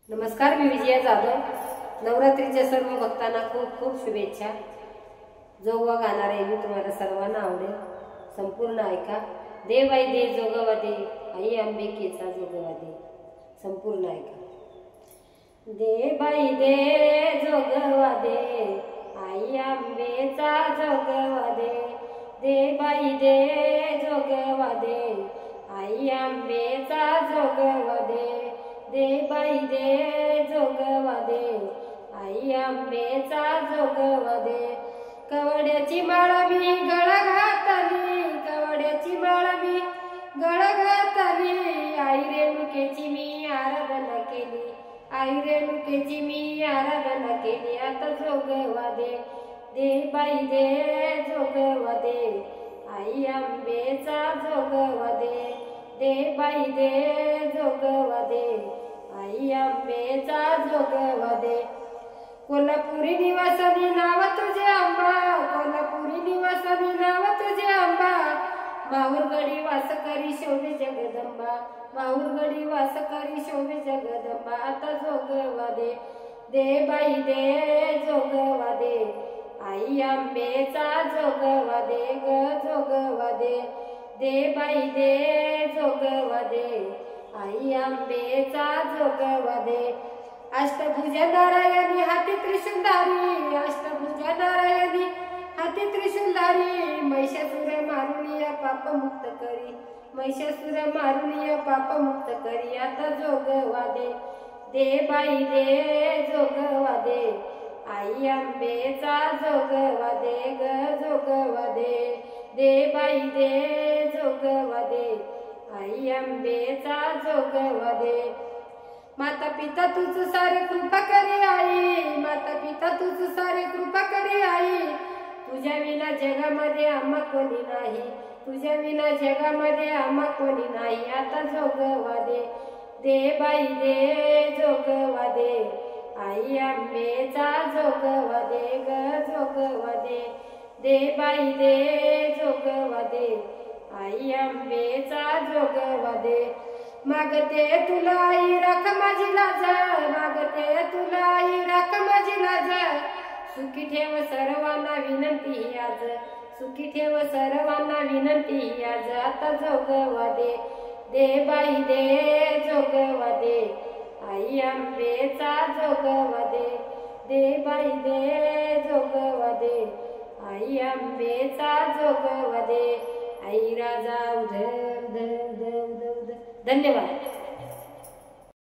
नमस्कार, मी विजया जाधव। नवरात्रीच्या सर्व भक्तांना खूप खूप शुभेच्छा। जोगवा गाणारे मी तुम्हाला सर्वांना आवडेल, संपूर्ण ऐका। दे बाई दे जोगवा दे, आई अंबिकेचा जोगवा दे, संपूर्ण ऐका। दे बाई दे जोगवा दे, आई अंबेचा जोगवा दे। दे बाई दे जोगवा दे, आई अंबेचा जोगवा दे। दे बाई दे जोगवा दे, आई अंबेचा जोगवा दे। कवड्याची माळ मी गळ घातली, कवड्याची माळ मी गळ घातली। आई रेणुकेची मी आराधना केली, आई रेणुकेची मी आराधना केली। आता जोगवा दे, दे बाई दे जोगवा दे, आई अंबेचा जोगवा दे। दे बाई दे जोगवा दे, आई अंबेचा जोगवा दे। कोल्हापुरी निवासानी नाव तुझे आंबा, कोल्हापुरी निवासानी नाव तुझे आंबा। माहुरगडी वास करी शोभे जगदंबा, माहुरगडी वास करी शोभे जगदंबा। आता जोगवा दे, दे बाई दे जोगवा दे, आई अंबेचा जोगवा दे ग जोगवा दे। दे बाई दे जोगवा दे, आई अंबेचा जोगवा दे। अष्टभुजा नारायणी हाती त्रिशूलधारी, अष्टभुजा नारायणी हाती त्रिशूलधारी। महिषासुर मारुनिया पाप मुक्त करी, महिषासुर मारुनिया पाप मुक्त करी। आता जोगवा दे, दे बाई दे जोगवा दे, आई अंबेचा जोगवा दे ग जोगवा दे। दे बाई दे जोगवा दे, आई अंबेचा जोगवा दे। माता पिता तुझ सारे कृपा करे आई, माता पिता तुझ सारे कृपा करे आई। तुझ्या विना जगामध्ये आम्हा कोणी नाही, तुझ्या विना जगामध्ये आम्हा कोणी नाही। आता जोगवा दे, दे बाई दे जोगवा दे, आई अंबेचा जोगवा दे ग जोगवा दे। दे बाई दे जोगवा दे, आई अंबेचा जोगवा दे। मागते तुला आई राख माझी लाज, मागते तुला आई राख माझी लाज। सुखी ठेव सर्वांना विनंती आज, सुखी ठेव सर्वांना विनंती आज। आता जोगवा दे, दे बाई दे जोगवा दे, आई अंबेचा जोगवा दे। दे बाई दे जोगवा दे, आई अंबेचा जोगवा दे। आई राजा उधर उधर उधर उधर। धन्यवाद।